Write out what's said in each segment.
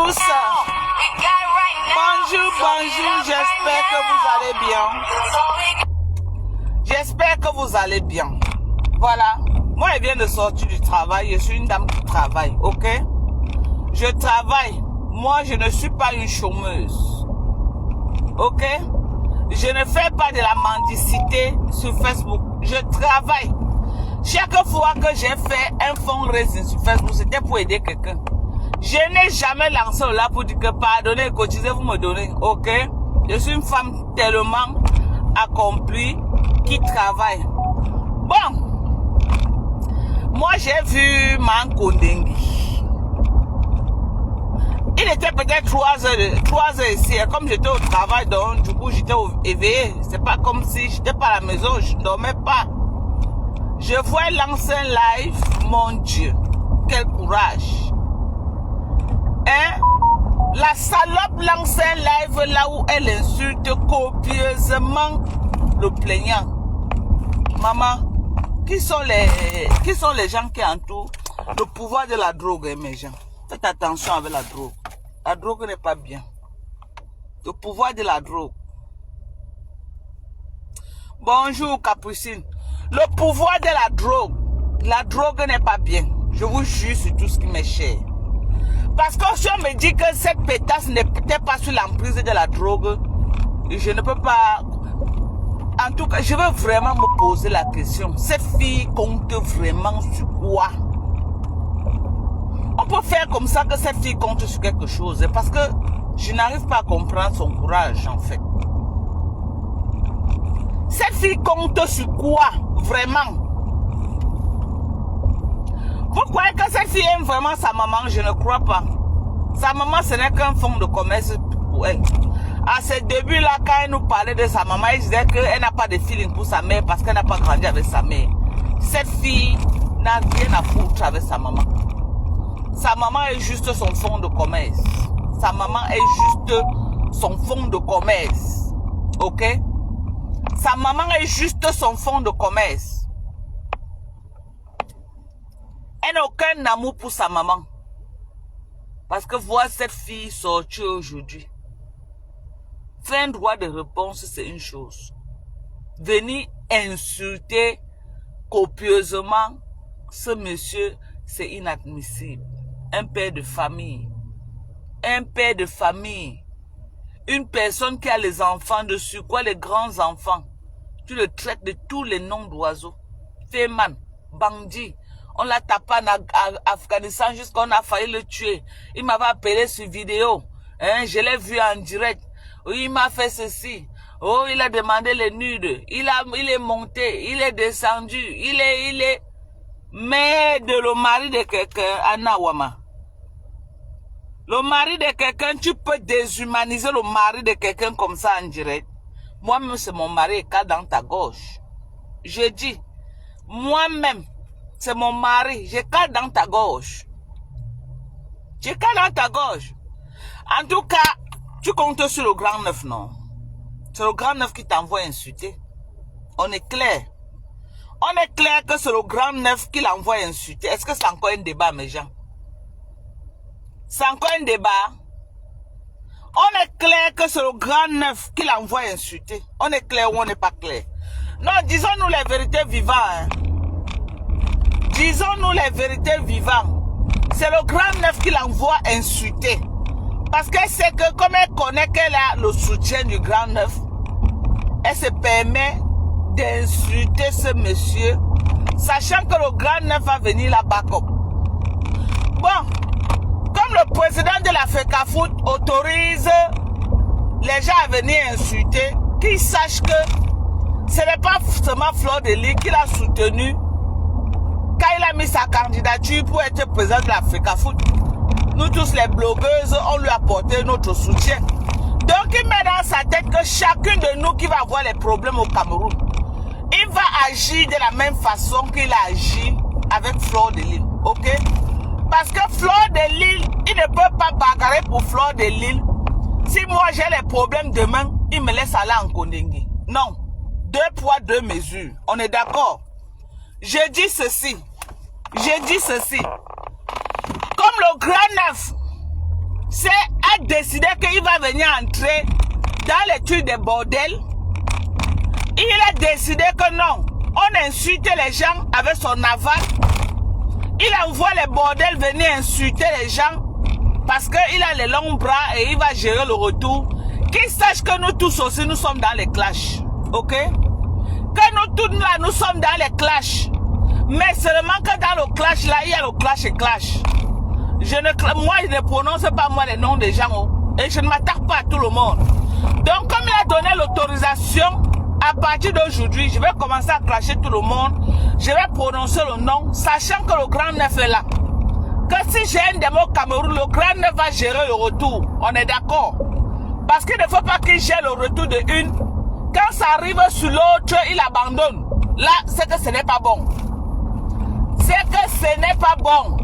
tous. Bonjour, bonjour, j'espère que vous allez bien. J'espère que vous allez bien. Voilà, moi je viens de sortir du travail, je suis une dame qui travaille, ok? Je travaille, moi je ne suis pas une chômeuse, ok? Je ne fais pas de la mendicité sur Facebook, je travaille. Chaque fois que j'ai fait un fundraising sur Facebook, c'était pour aider quelqu'un. Je n'ai jamais lancé là pour dire que pardonnez, cotisez, vous me donnez, ok? Je suis une femme tellement accomplie qui travaille. Bon, moi j'ai vu Manko Dengi. Il était peut-être 3 heures ici, comme j'étais au travail, donc du coup j'étais éveillé. C'est pas comme si j'étais pas à la maison, je ne dormais pas. Je vois lancer un live, mon Dieu, quel courage. Hein? La salope lance un live là où elle insulte copieusement le plaignant. Maman, qui sont les gens qui entourent le pouvoir de la drogue, mes gens? Faites attention avec la drogue. La drogue n'est pas bien. Le pouvoir de la drogue. Bonjour Capucine. Le pouvoir de la drogue n'est pas bien. Je vous jure sur tout ce qui m'est cher. Parce que si on me dit que cette pétasse n'était pas sous l'emprise de la drogue, je ne peux pas... En tout cas, je veux vraiment me poser la question. Cette fille compte vraiment sur quoi? On peut faire comme ça que cette fille compte sur quelque chose. Parce que je n'arrive pas à comprendre son courage, en fait. Cette fille compte sur quoi, vraiment? Vous croyez que cette fille aime vraiment sa maman? Je ne crois pas. Sa maman, ce n'est qu'un fonds de commerce pour elle. À ses débuts-là, quand elle nous parlait de sa maman, elle disait qu'elle n'a pas de feeling pour sa mère parce qu'elle n'a pas grandi avec sa mère. Cette fille n'a rien à foutre avec sa maman. Sa maman est juste son fonds de commerce. Sa maman est juste son fonds de commerce. Ok? Sa maman est juste son fonds de commerce. Elle n'a aucun amour pour sa maman. Parce que voir cette fille sortir aujourd'hui, faire un droit de réponse, c'est une chose. Venir insulter copieusement ce monsieur, c'est inadmissible. Un père de famille. Un père de famille. Une personne qui a les enfants dessus, quoi, les grands enfants. Tu le traites de tous les noms d'oiseaux. Féman, bandit. On l'a tapé en Afghanistan jusqu'à qu'on a failli le tuer. Il m'avait appelé sur vidéo. Hein, je l'ai vu en direct. Oui, il m'a fait ceci. Oh, il a demandé les nudes. Il est monté. Il est descendu. Il est... Mais de le mari de quelqu'un, Anna Wama. Le mari de quelqu'un, tu peux déshumaniser le mari de quelqu'un comme ça en direct. Moi-même, c'est mon mari, et cas dans ta gauche. Je dis, moi-même, c'est mon mari, j'ai cas dans ta gauche. J'ai cas dans ta gauche. En tout cas, tu comptes sur le grand neuf, non? C'est le grand neuf qui t'envoie insulter. On est clair. On est clair que c'est le grand neuf qui l'envoie insulter. Est-ce que c'est encore un débat, mes gens? C'est encore un débat. On est clair que c'est le grand neuf qui l'envoie insulter. On est clair ou on n'est pas clair? Non, disons-nous les vérités vivantes. Hein. Disons-nous les vérités vivantes. C'est le grand neuf qui l'envoie insulter. Parce qu'elle sait que comme elle connaît qu'elle a le soutien du grand neuf, elle se permet d'insulter ce monsieur, sachant que le grand neuf va venir la backup. Bon, comme le président de la FECAFOOT autorise les gens à venir insulter, qu'ils sachent que ce n'est pas seulement Fleur de Lys qui l'a soutenu quand il a mis sa candidature pour être président de la FECAFOOT. Nous tous les blogueuses, on lui a apporté notre soutien. Donc il met dans sa tête que chacun de nous qui va avoir les problèmes au Cameroun, il va agir de la même façon qu'il a agi avec Fleur de Lys. Ok? Parce que Fleur de Lys, il ne peut pas bagarrer pour Fleur de Lys. Si moi j'ai les problèmes demain, il me laisse aller en Kondengui. Non. 2 poids, 2 mesures. On est d'accord? Je dis ceci. Comme le grand neuf a décidé qu'il va venir entrer dans les trucs des bordels. Il a décidé que non, on insulte les gens avec son aval. Il envoie les bordels venir insulter les gens parce qu'il a les longs bras et il va gérer le retour. Qu'il sache que nous tous aussi, nous sommes dans les clashs. Ok? Que nous tous là, nous sommes dans les clashs. Mais seulement que dans le clash là, il y a le clash et clash. Moi, je ne prononce pas moi les noms des gens. Oh, et je ne m'attaque pas à tout le monde. Donc, comme il a donné l'autorisation, à partir d'aujourd'hui, je vais commencer à clasher tout le monde. Je vais prononcer le nom, sachant que le grand neuf est là. Que si j'ai un démon au Cameroun, le grand neuf va gérer le retour. On est d'accord? Parce qu'il ne faut pas qu'il gère le retour de une. Quand ça arrive sur l'autre, il abandonne. Là, c'est que ce n'est pas bon. C'est que ce n'est pas bon.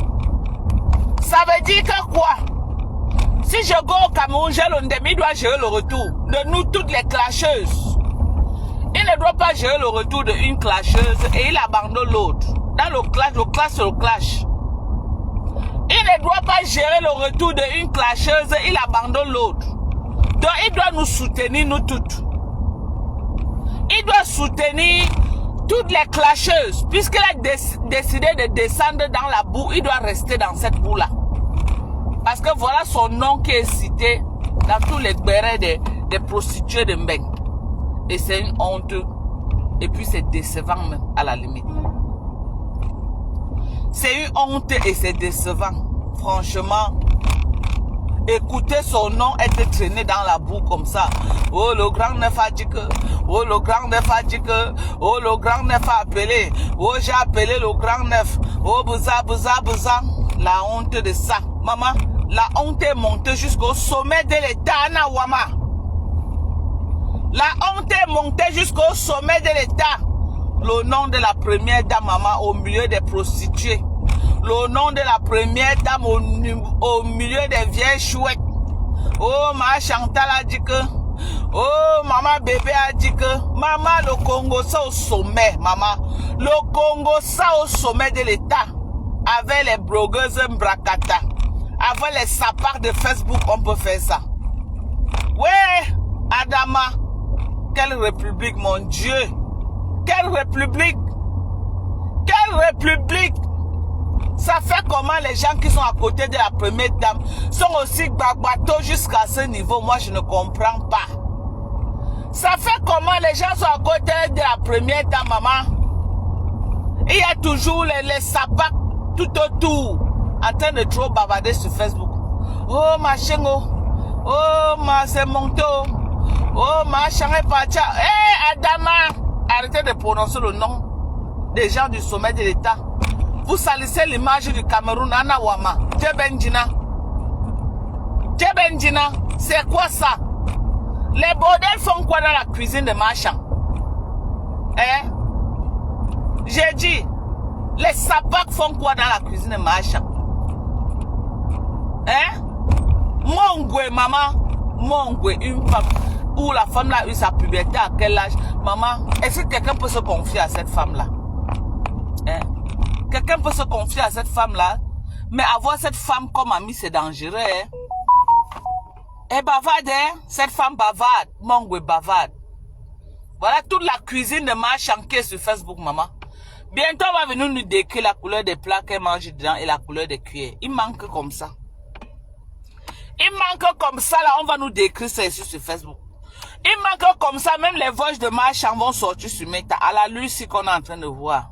Ça veut dire que quoi? Si je go au Cameroun, j'ai l'Ondemi, il doit gérer le retour de nous toutes les clasheuses. Il ne doit pas gérer le retour d'une clasheuse et il abandonne l'autre. Dans le clash c'est le clash. Il ne doit pas gérer le retour d'une clasheuse, il abandonne l'autre. Donc il doit nous soutenir, nous toutes. Il doit soutenir toutes les clasheuses. Puisqu'il a décidé de descendre dans la boue, il doit rester dans cette boue-là. Parce que voilà son nom qui est cité dans tous les bérets des prostituées de Mbeng. Et c'est une honte. Et puis c'est décevant même, à la limite. C'est une honte et c'est décevant. Franchement, écouter son nom être traîné dans la boue comme ça. Oh, le grand neuf a dit que. Oh, le grand neuf a dit que. Oh, le grand neuf a appelé. Oh, j'ai appelé le grand neuf. Oh, bouza, bouza, bouza. La honte de ça. Maman, la honte est montée jusqu'au sommet de l'État, Anawama. La honte est montée jusqu'au sommet de l'État. Le nom de la première dame, maman, au milieu des prostituées. Le nom de la première dame au milieu des vieilles chouettes. Oh, ma Chantal a dit que. Oh, maman bébé a dit que. Maman, le Congo, ça au sommet, maman. Le Congo, ça au sommet de l'État. Avec les blogueuses Mbrakata. Avec les sapards de Facebook, on peut faire ça. Ouais, Adama. Quelle république, mon Dieu. Quelle république. Quelle république. Ça fait comment les gens qui sont à côté de la première dame sont aussi bateaux jusqu'à ce niveau? Moi, je ne comprends pas. Ça fait comment les gens sont à côté de la première dame, maman? Il y a toujours les sapacs tout autour en train de trop bavarder sur Facebook. Oh, ma chéngo. Oh, ma c'est monto. Oh, ma changé pacha. Hé, Adama. Arrêtez de prononcer le nom des gens du sommet de l'État. Vous salissez l'image du Cameroun, Anawama. Djebendjina. Djebendjina, c'est quoi ça? Les bordels font quoi dans la cuisine de Marchand? Hein? J'ai dit, les sapacs font quoi dans la cuisine de Marchand? Hein? Mongwe, maman. Mongwe, une femme. Où la femme là a eu sa puberté, à quel âge? Maman, est-ce que quelqu'un peut se confier à cette femme-là? Hein? Quelqu'un peut se confier à cette femme-là? Mais avoir cette femme comme amie, c'est dangereux. Hein? Elle bavarde, hein? Cette femme bavarde. Mongwe bavarde. Voilà toute la cuisine de Marchand qui est sur Facebook, maman. Bientôt, on va venir nous décrire la couleur des plats qu'elle mange dedans et la couleur des cuillères. Il manque comme ça. Il manque comme ça, là, on va nous décrire ça ici sur Facebook. Il manque comme ça, même les voix de Marchand vont sortir sur Meta. À la Lucie qu'on est en train de voir.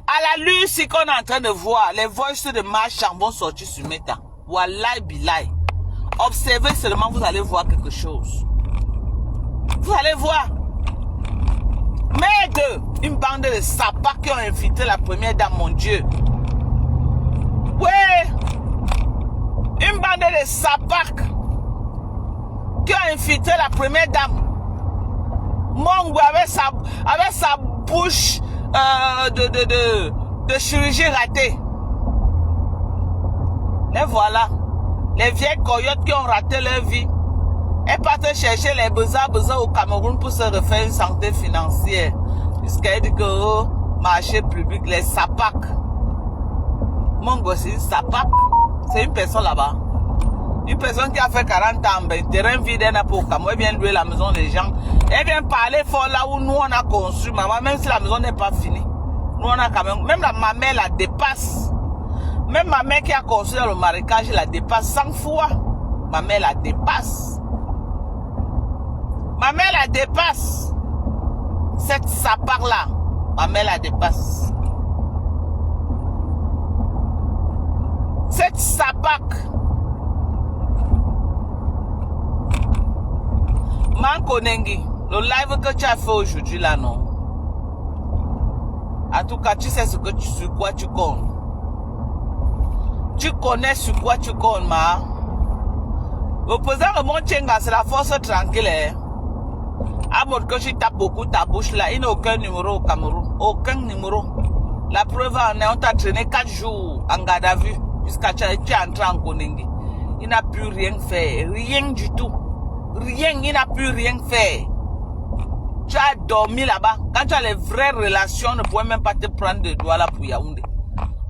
À la Lucie qu'on est en train de voir, les voix de Marchand vont sortir sur Meta. Wallahi billahi. Observez seulement, vous allez voir quelque chose. Vous allez voir. Mais une bande de sapas qui ont infiltré la première dame, mon Dieu. Ouais. Une bande de sapas qui ont infiltré la première dame. Mongo avec sa bouche de chirurgie ratée. Et voilà. Les vieilles coyotes qui ont raté leur vie. Elles partent chercher les besoins au Cameroun pour se refaire une santé financière. Jusqu'à dire que marché public, les sapacs. Mon gosse, ça pas. C'est une personne là-bas. Une personne qui a fait 40 ans, ben, terrain vide, elle n'a pas au Cameroun, elle vient louer la maison des gens. Elle vient parler fort là où nous on a construit, maman, même si la maison n'est pas finie. Nous on a quand même ma mère la dépasse. Même ma mère qui a construit dans le marécage, la dépasse 100 fois. Ma mère la dépasse. Ma mère la dépasse. Cette sapard là, ma mère la dépasse. Cette sapac. Manko Nengi, le live que tu as fait aujourd'hui là, non? En tout cas, tu sais sur quoi tu comptes. Tu connais sur quoi tu comptes, ma. L'opposant de mon Tchenga, c'est la force tranquille. Hein? À mode que tu tapes beaucoup ta bouche là, il n'y a aucun numéro au Cameroun. Aucun numéro. La preuve en est, on t'a traîné 4 jours en garde à vue. Jusqu'à tu es entré en Konengi. Il n'a plus rien fait. Rien du tout. Rien, il n'a plus rien fait. Tu as dormi là-bas. Quand tu as les vraies relations, on ne pouvait même pas te prendre de doigts là pour Yaoundé.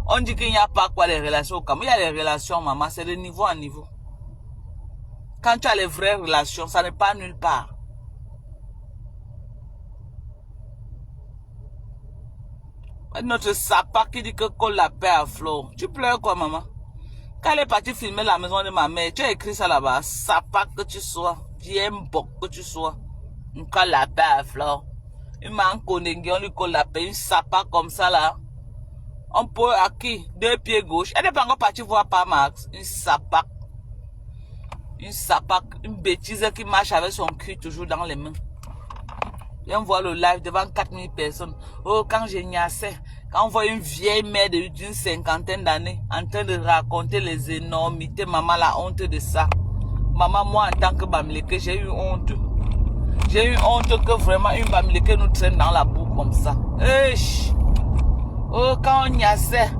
On dit qu'il n'y a pas quoi les relations au Cameroun. Il y a les relations, maman, c'est de niveau en niveau. Quand tu as les vraies relations, ça n'est pas nulle part. Notre sapin qui dit que colle la paix à flot. Tu pleures quoi, maman? Quand elle est partie filmer la maison de ma mère, tu as écrit ça là-bas. Sapin que tu sois, bien beau que tu sois. On colle la paix à flot. Il m'a connu, on lui colle la paix, une sapin comme ça là. On peut à qui? 2 pieds gauche. Elle n'est pas encore partie voir par Max. Une sapin. Une sapin, une bêtise qui marche avec son cul toujours dans les mains. Viens voir le live devant 4000 personnes. Oh, quand j'ai gnassé, quand on voit une vieille mère d'une 50aine d'années en train de raconter les énormités, maman, la honte de ça. Maman, moi, en tant que Bamileke, j'ai eu honte. J'ai eu honte que vraiment une Bamileke nous traîne dans la boue comme ça. Eish. Oh, quand on gnassait,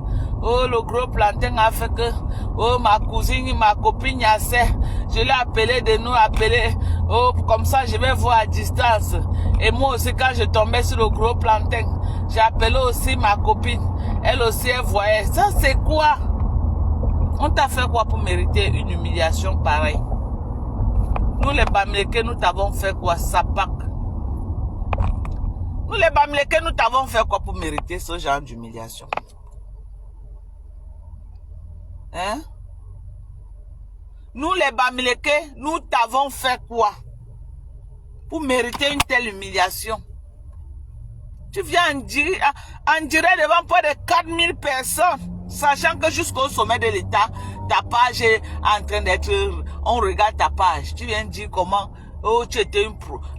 oh, le gros plantain a fait que, oh, ma cousine, ma copine gnassait. Je l'ai appelé de nous appeler. Oh, comme ça, je vais voir à distance. Et moi aussi, quand je tombais sur le gros plantain, j'ai appelé aussi ma copine. Elle aussi, elle voyait. Ça, c'est quoi? On t'a fait quoi pour mériter une humiliation pareille? Nous, les Bamileke, nous t'avons fait quoi? Sapak. Nous, les Bamileke, nous t'avons fait quoi pour mériter ce genre d'humiliation? Hein? Nous, les Bamileke, nous t'avons fait quoi pour mériter une telle humiliation? Tu viens en dire devant près de 4000 personnes, sachant que jusqu'au sommet de l'État, ta page est en train d'être... On regarde ta page. Tu viens dire comment... Oh, tu étais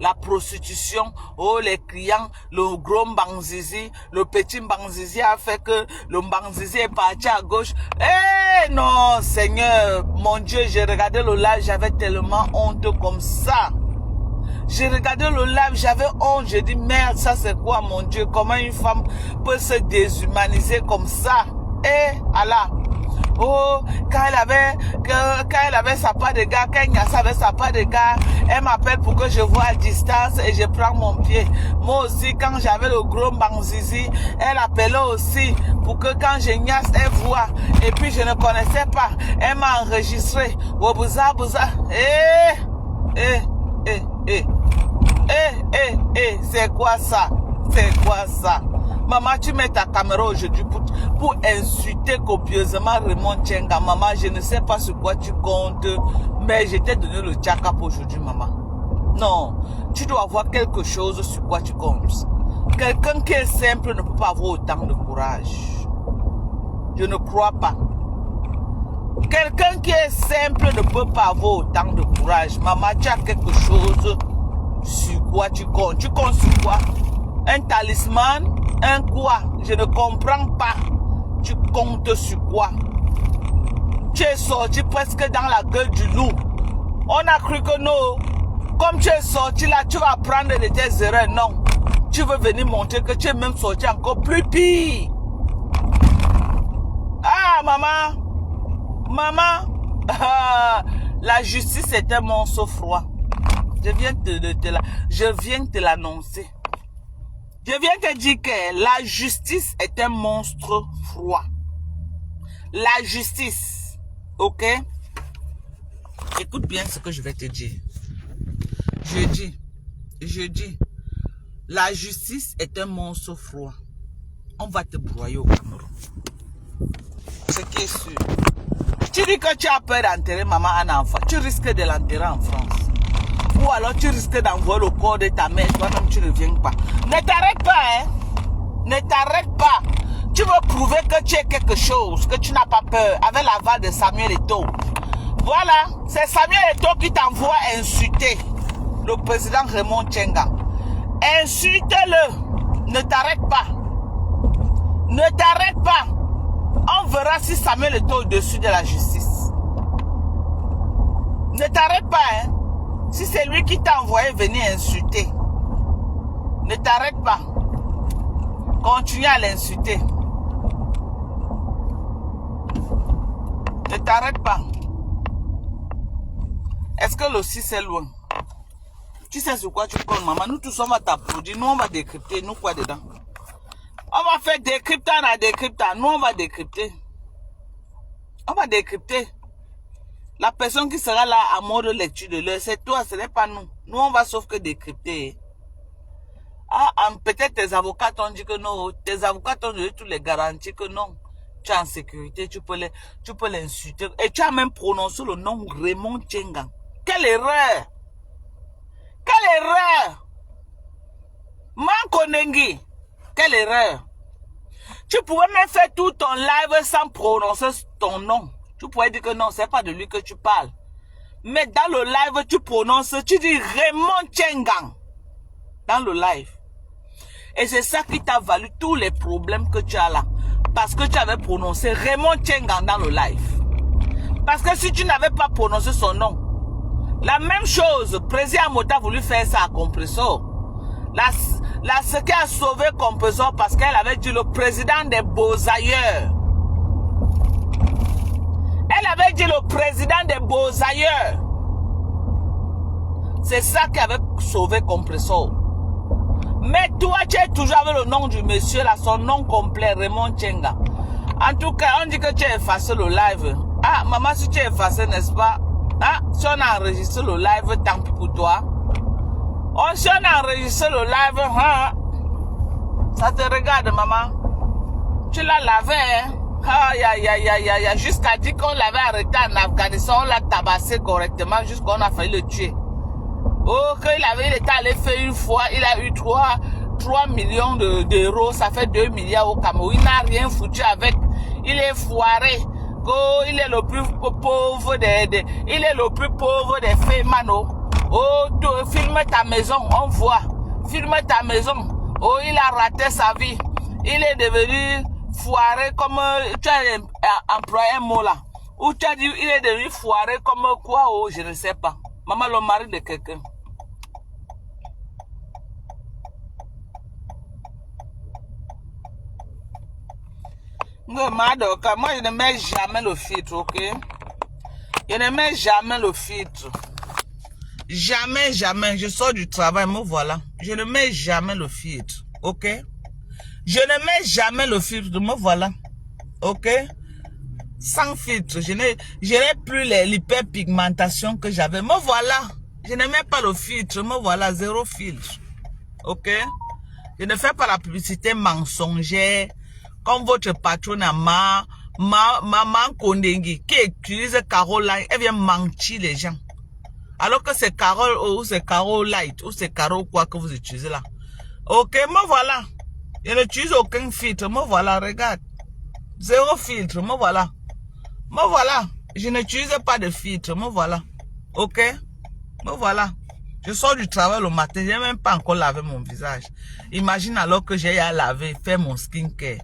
la prostitution. Oh, les clients, le gros Mbanzizi, le petit Mbanzizi a fait que le Mbanzizi est parti à gauche. Eh non, Seigneur, mon Dieu, j'ai regardé le live, j'avais tellement honte comme ça. J'ai regardé le live, j'avais honte, j'ai dit merde, ça c'est quoi mon Dieu, comment une femme peut se déshumaniser comme ça? Eh, Allah. Oh, quand elle avait sa part de gars, quand Ignace avait sa part de gars, elle m'appelle pour que je vois à distance et je prends mon pied. Moi aussi, quand j'avais le gros Mbanzizi, elle appelait aussi pour que quand Ignace, elle voit. Et puis je ne connaissais pas. Elle m'a enregistré. Wobouza, bouza. C'est quoi ça? C'est quoi ça? Maman, tu mets ta caméra aujourd'hui pour insulter copieusement Raymond Tchenga. Maman, je ne sais pas sur quoi tu comptes, mais je t'ai donné le tchakap aujourd'hui, maman. Non, tu dois avoir quelque chose sur quoi tu comptes. Quelqu'un qui est simple ne peut pas avoir autant de courage. Je ne crois pas. Quelqu'un qui est simple ne peut pas avoir autant de courage. Maman, tu as quelque chose sur quoi tu comptes. Tu comptes sur quoi? Un talisman? Un quoi? Je ne comprends pas. Tu comptes sur quoi? Tu es sorti presque dans la gueule du loup. On a cru que non. Comme tu es sorti là, tu vas prendre de tes erreurs. Non. Tu veux venir montrer que tu es même sorti encore plus pire. Ah, maman. Maman. La justice est un monstre froid. Je viens te l'annoncer. Je viens te dire que la justice est un monstre froid. La justice, ok? Écoute bien ce que je vais te dire. Je dis, la justice est un monstre froid. On va te broyer au Cameroun. Ce qui est sûr. Tu dis que tu as peur d'enterrer maman un enfant, tu risques de l'enterrer en France. Ou alors tu risques d'envoyer le corps de ta mère, toi-même tu ne reviens pas. Ne t'arrête pas, hein. Ne t'arrête pas. Tu veux prouver que tu es quelque chose, que tu n'as pas peur, avec l'aval de Samuel Eto'o. Voilà, c'est Samuel Eto'o qui t'envoie insulter le président Raymond Tchenga. Insulte-le. Ne t'arrête pas. Ne t'arrête pas. On verra si Samuel est au-dessus de la justice. Ne t'arrête pas, hein. Si c'est lui qui t'a envoyé venir insulter, ne t'arrête pas. Continue à l'insulter. Ne t'arrête pas. Est-ce que le 6 est loin? Tu sais sur quoi tu comptes, maman? Nous tous, on va t'applaudir. Nous, on va décrypter. Nous, quoi dedans? On va faire décryptant à décryptant. Nous, on va décrypter. On va décrypter. La personne qui sera là à mode de lecture de l'heure, c'est toi, ce n'est pas nous. Nous, on va sauf que décrypter. Ah, peut-être tes avocats t'ont dit que non. Tes avocats t'ont donné toutes les garanties que non. Tu es en sécurité, tu peux l'insulter. Et tu as même prononcé le nom Raymond Tchenga. Quelle erreur! Quelle erreur! Manko Nengi. Quelle erreur! Tu pourrais même faire tout ton live sans prononcer ton nom. Tu pourrais dire que non, c'est pas de lui que tu parles. Mais dans le live, tu prononces, tu dis Raymond Tchenga. Dans le live. Et c'est ça qui t'a valu tous les problèmes que tu as là. Parce que tu avais prononcé Raymond Tchenga dans le live. Parce que si tu n'avais pas prononcé son nom, la même chose, Président Mota a voulu faire ça à Compressor. Ce qui a sauvé Compressor parce qu'elle avait dit le président des Beaux-Ailleurs. Elle avait dit le président des Beaux-Ailleurs. C'est ça qui avait sauvé Compressor. Mais toi, tu es toujours avec le nom du monsieur là, son nom complet, Raymond Tchenga. En tout cas, on dit que tu as effacé le live. Ah, maman, si tu as effacé, n'est-ce pas? Ah, si on a enregistré le live, tant pis pour toi. Oh, si on a enregistré le live, hein? Ça te regarde, maman. Tu l'as lavé, hein? Ah, jusqu'à dire qu'on l'avait arrêté en Afghanistan, on l'a tabassé correctement jusqu'à qu'on a failli le tuer. Oh, il était allé faire une fois, il a eu 3 millions d'euros, ça fait 2 milliards au Cameroun. Il n'a rien foutu avec. Il est foiré. Oh, il est le plus pauvre des Fémano. Oh, filme ta maison, on voit. Filme ta maison. Oh, il a raté sa vie. Il est devenu foiré comme, tu as employé un mot là. Ou tu as dit, il est devenu foiré comme quoi, oh, je ne sais pas. Maman, le mari de quelqu'un. Moi, je ne mets jamais le filtre, ok? Je ne mets jamais le filtre. Jamais, jamais. Je sors du travail, me voilà. Je ne mets jamais le filtre, ok? Je ne mets jamais le filtre, me voilà. Ok? Sans filtre. Je n'ai plus l'hyperpigmentation que j'avais. Me voilà. Je ne mets pas le filtre, me voilà. Zéro filtre. Ok? Je ne fais pas la publicité mensongère. Comme votre patronne Maman Kondengi, qui utilise Caroline, elle vient mentir les gens. Alors que c'est Carole ou c'est Carole Light ou c'est Carole quoi que vous utilisez là. Ok, me voilà. Je n'utilise aucun filtre, me voilà, regarde. Zéro filtre, me voilà. Me voilà. Je n'utilise pas de filtre, me voilà. Ok? Me voilà. Je sors du travail le matin, je n'ai même pas encore lavé mon visage. Imagine alors que j'ai à laver, faire mon skincare.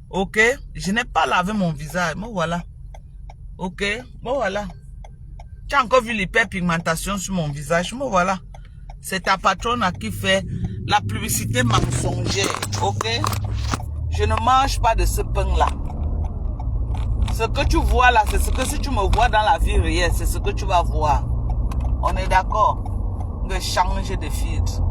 Ok? Je n'ai pas lavé mon visage, me voilà. Ok? Me voilà. Tu as encore vu l'hyperpigmentation sur mon visage, me voilà. C'est ta patronne qui fait la publicité mensongère, ok? Je ne mange pas de ce pain-là. Ce que tu vois là, c'est ce que si tu me vois dans la vie réelle, c'est ce que tu vas voir. On est d'accord? De changer de filtre.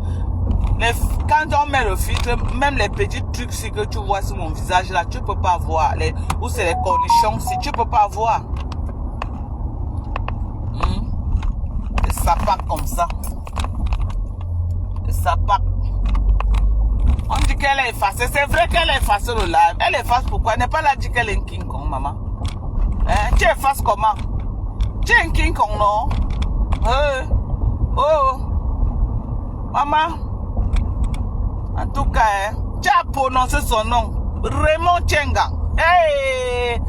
Quand on met le filtre, même les petits trucs si que tu vois sur mon visage là, tu peux pas voir. Ou c'est les cornichons, si tu peux pas voir. Et ça part comme ça. Et ça part. On dit qu'elle est effacée. C'est vrai qu'elle est effacée le live. Elle efface pourquoi? Elle n'est pas là dit qu'elle est un King Kong, maman. Hein? Tu effaces comment? Tu es un King Kong, non? Oh. Maman. En tout cas, tu as prononcé son nom. Raymond Tchenga. Hey!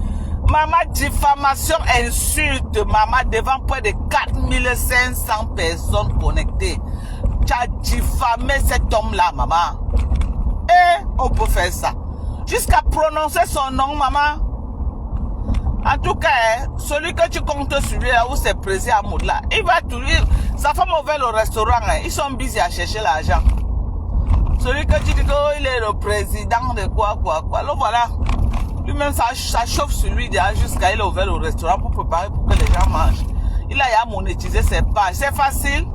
Maman, diffamation, insulte. Maman, devant près de 4500 personnes connectées. Tu as diffamé cet homme-là, maman. Et on peut faire ça. Jusqu'à prononcer son nom, maman. En tout cas, celui que tu comptes sur lui, où c'est pressé à Moudla, il va tout lui. Sa femme ouvert le restaurant, ils sont busy à chercher l'argent. Celui que tu dis qu'il est le président de quoi. Alors voilà. Lui-même, ça chauffe sur lui déjà jusqu'à il a ouvert le restaurant pour préparer pour que les gens mangent. Il a monétisé ses pages. C'est facile.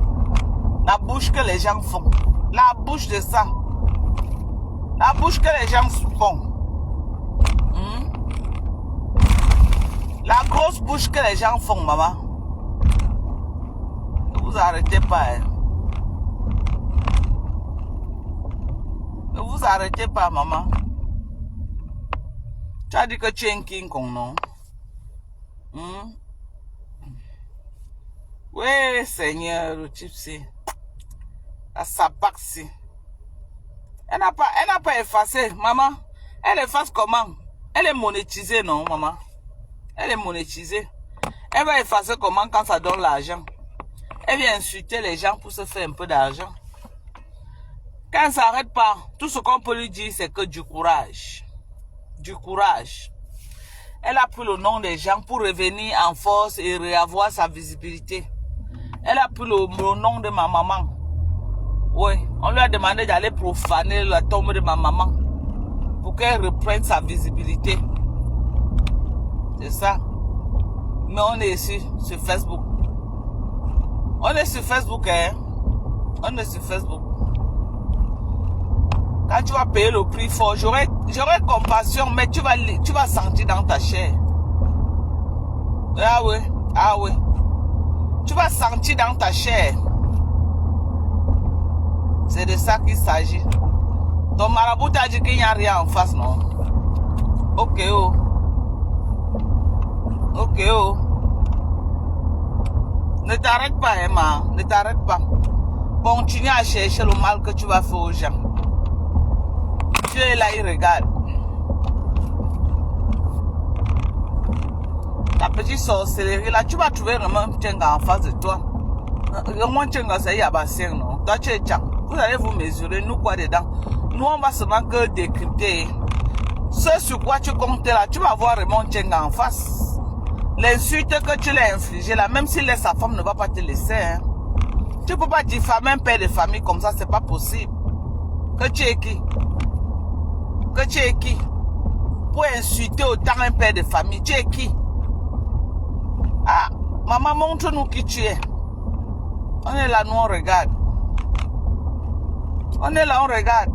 La bouche que les gens font. La bouche de ça. La bouche que les gens font. La grosse bouche que les gens font, maman. Ne vous arrêtez pas, hein. Ne vous arrêtez pas, maman. Tu as dit que tu es un King Kong, non? Oui, Seigneur, le type, c'est... La sapaxi. Elle n'a pas effacé, maman. Elle efface comment? Elle est monétisée, non, maman? Elle est monétisée. Elle va effacer comment quand ça donne l'argent? Elle vient insulter les gens pour se faire un peu d'argent. Quand ça n'arrête pas, tout ce qu'on peut lui dire, c'est que du courage. Du courage. Elle a pris le nom des gens pour revenir en force et réavoir sa visibilité. Elle a pris le nom de ma maman. Oui, on lui a demandé d'aller profaner la tombe de ma maman pour qu'elle reprenne sa visibilité. C'est ça. Mais on est ici sur Facebook. On est sur Facebook, hein? On est sur Facebook. Quand tu vas payer le prix fort, j'aurai compassion, mais tu vas sentir dans ta chair. Ah oui. Tu vas sentir dans ta chair. C'est de ça qu'il s'agit. Ton marabout t'a dit qu'il n'y a rien en face, non? Ok. Ne t'arrête pas, Emma. Ne t'arrête pas. Continue à chercher le mal que tu vas faire aux gens. Dieu est là, il regarde. La petite sorcellerie là, tu vas trouver Raymond Tchenga en face de toi. Raymond Tchenga, c'est Yabasien, non? Toi, tu es Tchang. Vous allez vous mesurer, nous quoi dedans? Nous, on va seulement que décrypter. Ce sur quoi tu comptes là, tu vas voir Raymond Tchenga en face. L'insulte que tu l'as infligée là, même s'il laisse sa femme, ne va pas te laisser. Hein. Tu ne peux pas diffamer un père de famille comme ça, c'est pas possible. Que tu es qui? Que tu es qui? Pour insulter autant un père de famille, tu es qui? Ah, maman, montre-nous qui tu es. On est là, nous on regarde. On est là, on regarde.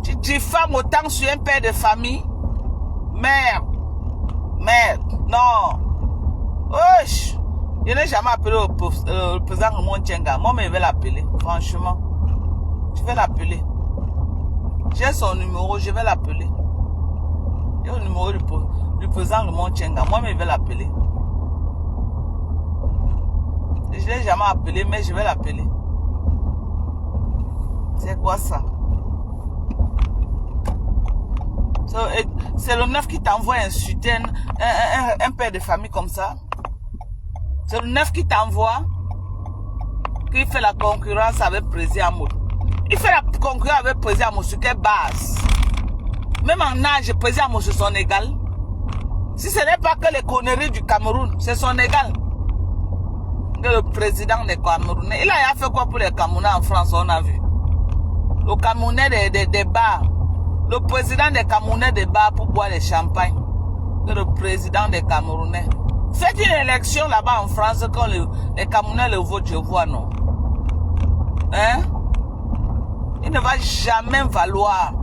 Tu diffames autant sur un père de famille? Merde. Non. Wesh. Je n'ai jamais appelé le président Raymond Tchenga. Moi, mais je vais l'appeler. Franchement. Je vais l'appeler. J'ai son numéro, je vais l'appeler. J'ai le numéro du président Raymond Tchenga. Moi, mais je vais l'appeler. Je ne l'ai jamais appelé, mais je vais l'appeler. C'est quoi ça? C'est le neuf qui t'envoie insulter un père de famille comme ça. C'est le neuf qui t'envoie, qui fait la concurrence avec Président Amour. Il fait la concurrence avec Président Amour sur quelle base? Même en âge, Président Amour c'est son égal. Si ce n'est pas que les conneries du Cameroun, c'est son égal. Le président des Camerounais. Il a fait quoi pour les Camerounais en France, on a vu. Le Camerounais des bars. Le président des Camerounais des bars pour boire le champagne. Le président des Camerounais. Faites une élection là-bas en France quand les Camerounais le votent, je vois, non? Hein? Il ne va jamais valoir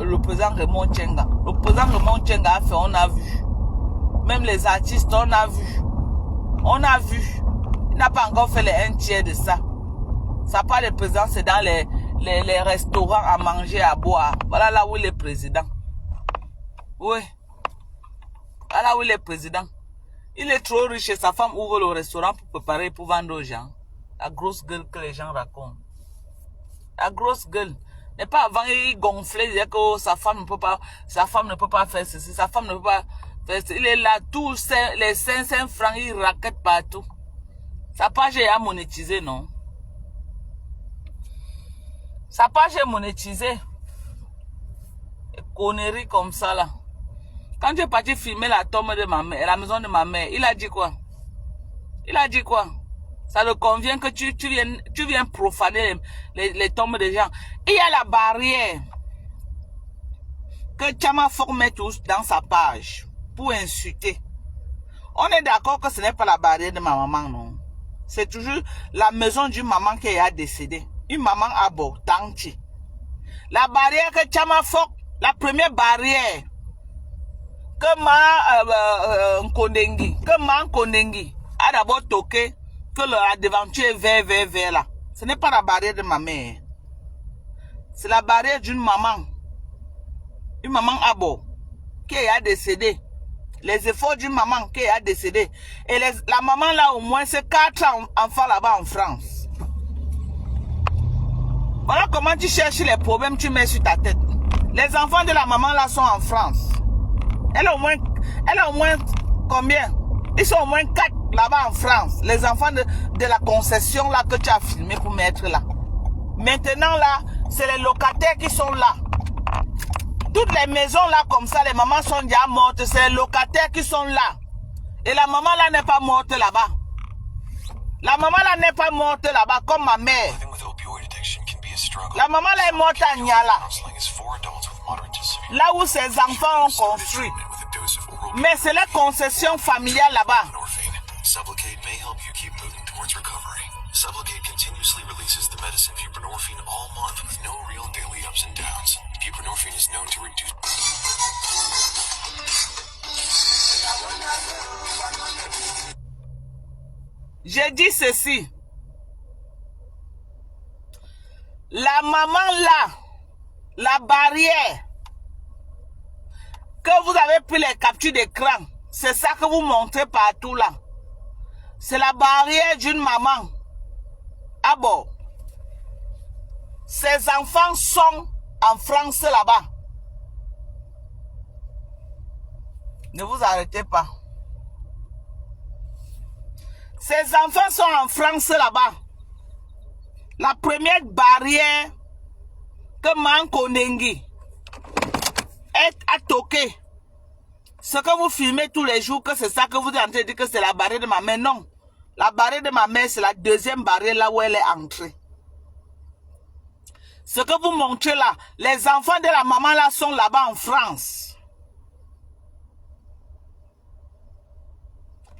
le président Raymond Tchenga. Le président Raymond Tchenga a fait, on a vu. Même les artistes, on a vu. On a vu. Il n'a pas encore fait les 1/3 de ça. Ça part le président, c'est dans les restaurants à manger, à boire. Voilà là où il est président. Oui. Voilà où il est président. Il est trop riche et sa femme ouvre le restaurant pour préparer, pour vendre aux gens. La grosse gueule que les gens racontent. La grosse gueule. Mais pas avant, il gonflait, il disait que oh, sa femme ne peut pas faire ceci, sa femme ne peut pas faire ceci. Il est là, tous les 500 francs, il raquette partout. Sa page est à monétiser, non? Sa page est monétisée. Des conneries comme ça, là. Quand tu es parti filmer la tombe de ma mère, la maison de ma mère, il a dit quoi? Il a dit quoi? Ça le convient que tu viens profaner les tombes des gens. Il y a la barrière que Tchama Fok met tous dans sa page pour insulter. On est d'accord que ce n'est pas la barrière de ma maman, non? C'est toujours la maison d'une maman qui a décédé. Une maman à bord, Tanti. La barrière que Tchama Fok, la première barrière que ma Nkondengi a d'abord toqué, que la devanture est vert là. Ce n'est pas la barrière de ma mère. C'est la barrière d'une maman. Une maman à bord qui a décédé. Les efforts d'une maman qui a décédé. Et la maman là, au moins, c'est 4 enfants là-bas en France. Voilà comment tu cherches les problèmes, tu mets sur ta tête. Les enfants de la maman là sont en France. Elle a au moins combien? Ils sont au moins 4 là-bas en France. Les enfants de la concession là que tu as filmé pour mettre là. Maintenant là, c'est les locataires qui sont là. Toutes les maisons là comme ça, les mamans sont déjà mortes. C'est les locataires qui sont là. Et la maman là n'est pas morte là-bas. La maman là n'est pas morte là-bas comme ma mère. La maman là est morte à Niala. Là où ses enfants ont construit. Mais c'est la concession familiale là-bas. Sublocade may help you keep moving towards recovery. Sublocade continuously releases the medicine buprenorphine all month with no real daily ups and downs. Buprenorphine is known to reduce... J'ai dit ceci. La maman là, la barrière, que vous avez pris les captures d'écran, c'est ça que vous montrez partout là. C'est la barrière d'une maman. Ah bon? Ses enfants sont en France là-bas. Ne vous arrêtez pas. Ses enfants sont en France là-bas. La première barrière que Manko Nengi a toqué. Ce que vous filmez tous les jours, que c'est ça que vous êtes en train de dire que c'est la barrière de ma mère. Non. La barrière de ma mère, c'est la deuxième barrière là où elle est entrée. Ce que vous montrez là, les enfants de la maman là sont là-bas en France.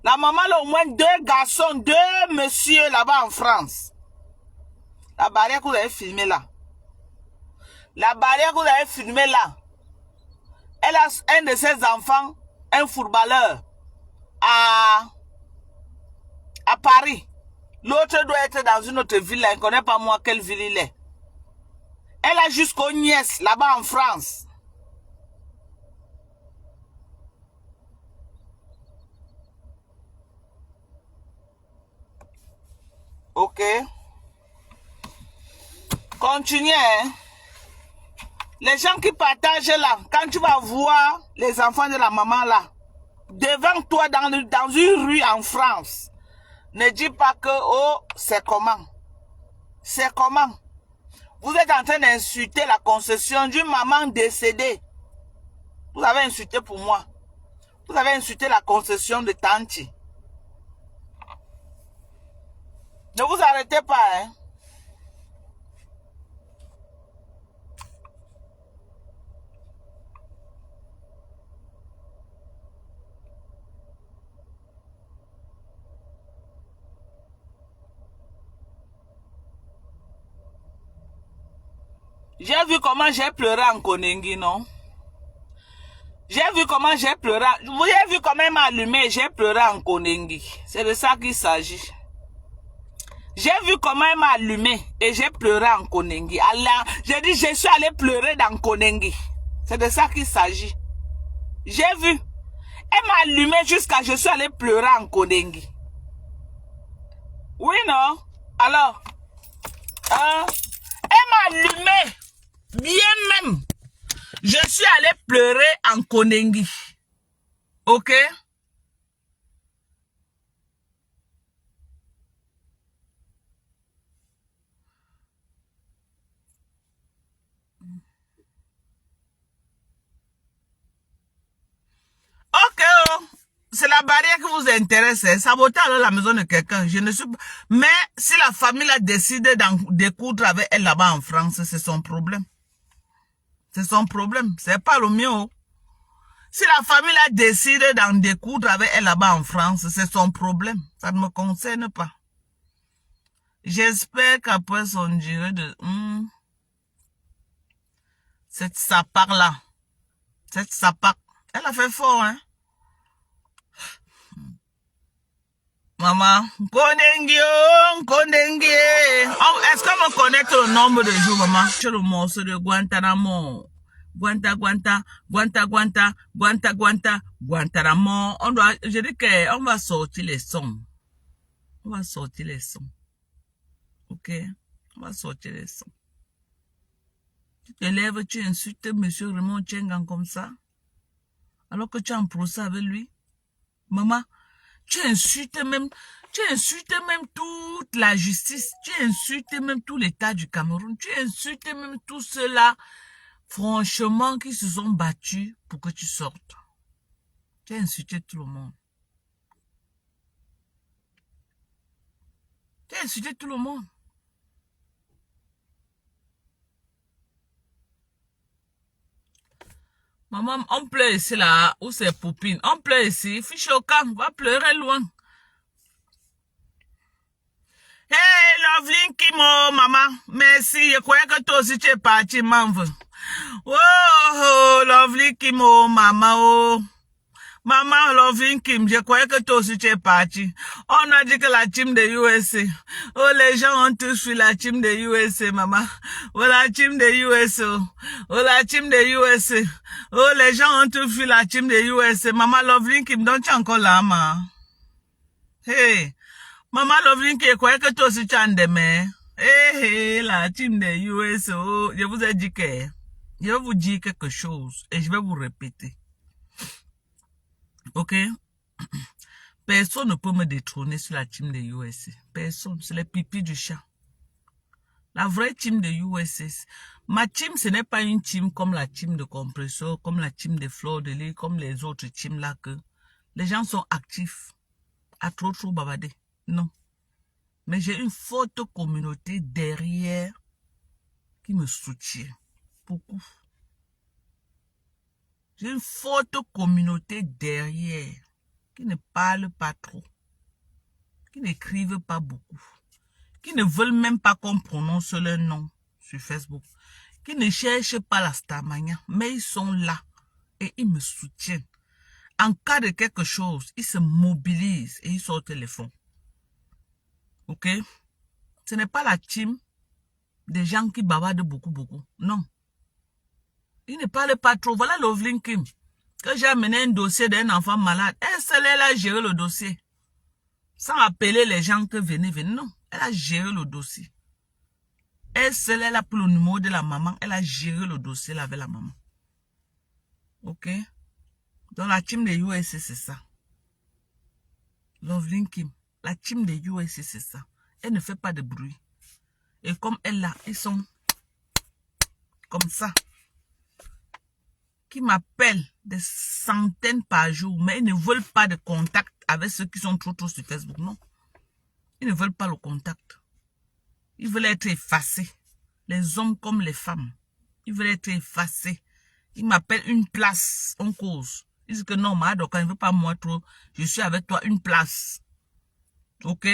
La maman a au moins 2 garçons, 2 messieurs là-bas en France. La barrière que vous avez filmée là. La barrière que vous avez filmée là. Elle a un de ses enfants, un footballeur, à Paris. L'autre doit être dans une autre ville, elle ne connaît pas moi quelle ville il est. Elle a jusqu'aux nièces là-bas en France. Ok. Continuez. Hein? Les gens qui partagent là, quand tu vas voir les enfants de la maman là, devant toi dans une rue en France, ne dis pas que, oh, c'est comment. C'est comment. Vous êtes en train d'insulter la concession d'une maman décédée. Vous avez insulté pour moi. Vous avez insulté la concession de Tanti. Ne vous arrêtez pas, hein. J'ai vu comment j'ai pleuré en Konengi, non? J'ai vu comment j'ai pleuré. Vous avez vu comment il m'a allumé, j'ai pleuré en Konengi. C'est de ça qu'il s'agit. J'ai vu comment il m'a allumé et j'ai pleuré en Konengi. Allah, j'ai dit, je suis allé pleurer dans Konengi. C'est de ça qu'il s'agit. J'ai vu. Elle m'a allumé jusqu'à je suis allé pleurer en Konengi. Oui, non? Alors, elle m'a allumé. Bien même. Je suis allé pleurer en Konengi. Ok? Ok, oh. C'est la barrière qui vous intéresse. Hein. Saboter alors la maison de quelqu'un. Je ne suis pas... Mais si la famille a décidé d'en découdre avec elle là-bas en France, c'est son problème. C'est son problème. C'est pas le mien. Si la famille a décidé d'en découdre avec elle là-bas en France, c'est son problème. Ça ne me concerne pas. J'espère qu'après son durée de... cette sapard-là. Cette sapard. Elle a fait fort, hein. Maman, Konengi, Konengi. Est-ce qu'on me connecte le nombre de jours, maman? C'est le morceau de Guantanamo. Guantanamo. Je dis qu'on va sortir les sons. On va sortir les sons. Ok? On va sortir les sons. Tu te lèves, tu insultes M. Raymond Tchengan comme ça. Alors que tu es en procès avec lui. Maman, tu insultes même toute la justice. Tu insultes même tout l'État du Cameroun. Tu insultes même tous ceux-là, franchement, qui se sont battus pour que tu sortes. Tu as insulté tout le monde. Tu as insulté tout le monde. Maman, on pleure ici là, où c'est Poupine. On pleure ici, fiche au camp, va pleurer loin. Hey, Loveline Kimo, maman, merci. Je croyais que toi aussi tu es parti, maman. Oh, Loveline Kimo, maman, oh. Maman, Loveline Kim, je croyais que toi aussi tu es parti. On a dit que la team de USA. Oh, les gens ont tous fui la team de USA, maman. Oh, la team de USA. Oh, la team de USA. Oh, les gens ont tous fui la team de USA. Maman, Loveline Kim, donc tu es encore là, maman. Hey. Maman Loveline Kim, je croyais que toi aussi tu es en demain. Hey, la team de USA. Oh, je vous ai dit que... Je vais vous dire quelque chose et je vais vous répéter. Ok? Personne ne peut me détrôner sur la team de USA. Personne. C'est les pipis du chat. La vraie team de USA. Ma team, ce n'est pas une team comme la team de Compressor, comme la team de Fleur de Lys, comme les autres teams là que les gens sont actifs. À trop babader. Non. Mais j'ai une forte communauté derrière qui me soutient. Beaucoup. J'ai une forte communauté derrière qui ne parle pas trop, qui n'écrivent pas beaucoup, qui ne veulent même pas qu'on prononce leur nom sur Facebook, qui ne cherchent pas la starmania, mais ils sont là et ils me soutiennent. En cas de quelque chose, ils se mobilisent et ils sortent le téléphone. Ok? Ce n'est pas la team des gens qui bavardent beaucoup. Non. Ils ne parlent pas trop. Voilà Loveline Kim. Que j'ai amené un dossier d'un enfant malade. Elle seule, elle a géré le dossier. Sans appeler les gens que venez. Non. Elle a géré le dossier. Elle seule, elle a pris le numéro de la maman. Elle a géré le dossier là avec la maman. Ok? Donc la team de USA, c'est ça. Loveline Kim. La team de USA, c'est ça. Elle ne fait pas de bruit. Et comme elle là, ils sont comme ça. Qui m'appellent des centaines par jour, mais ils ne veulent pas de contact avec ceux qui sont trop sur Facebook, non. Ils ne veulent pas le contact. Ils veulent être effacés. Les hommes comme les femmes. Ils veulent être effacés. Ils m'appellent une place, on cause. Ils disent que non, Madoka, il ne veut pas moi trop. Je suis avec toi, une place. Ok?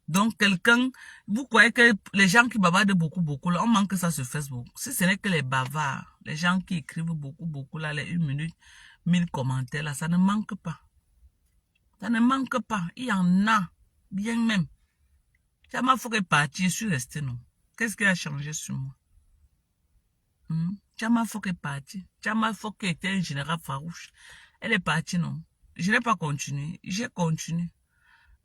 Donc, quelqu'un, vous croyez que les gens qui bavardent beaucoup, là, on manque ça sur Facebook. Si ce n'est que les bavards, les gens qui écrivent beaucoup, là, les 1 minute, 1000 commentaires, là, ça ne manque pas. Ça ne manque pas. Il y en a, bien même. Chama Foke est parti, je suis resté, non. Qu'est-ce qui a changé sur moi? Chama Foke est parti. Chama Foke était un général farouche. Elle est partie, non. Je n'ai pas continué. J'ai continué.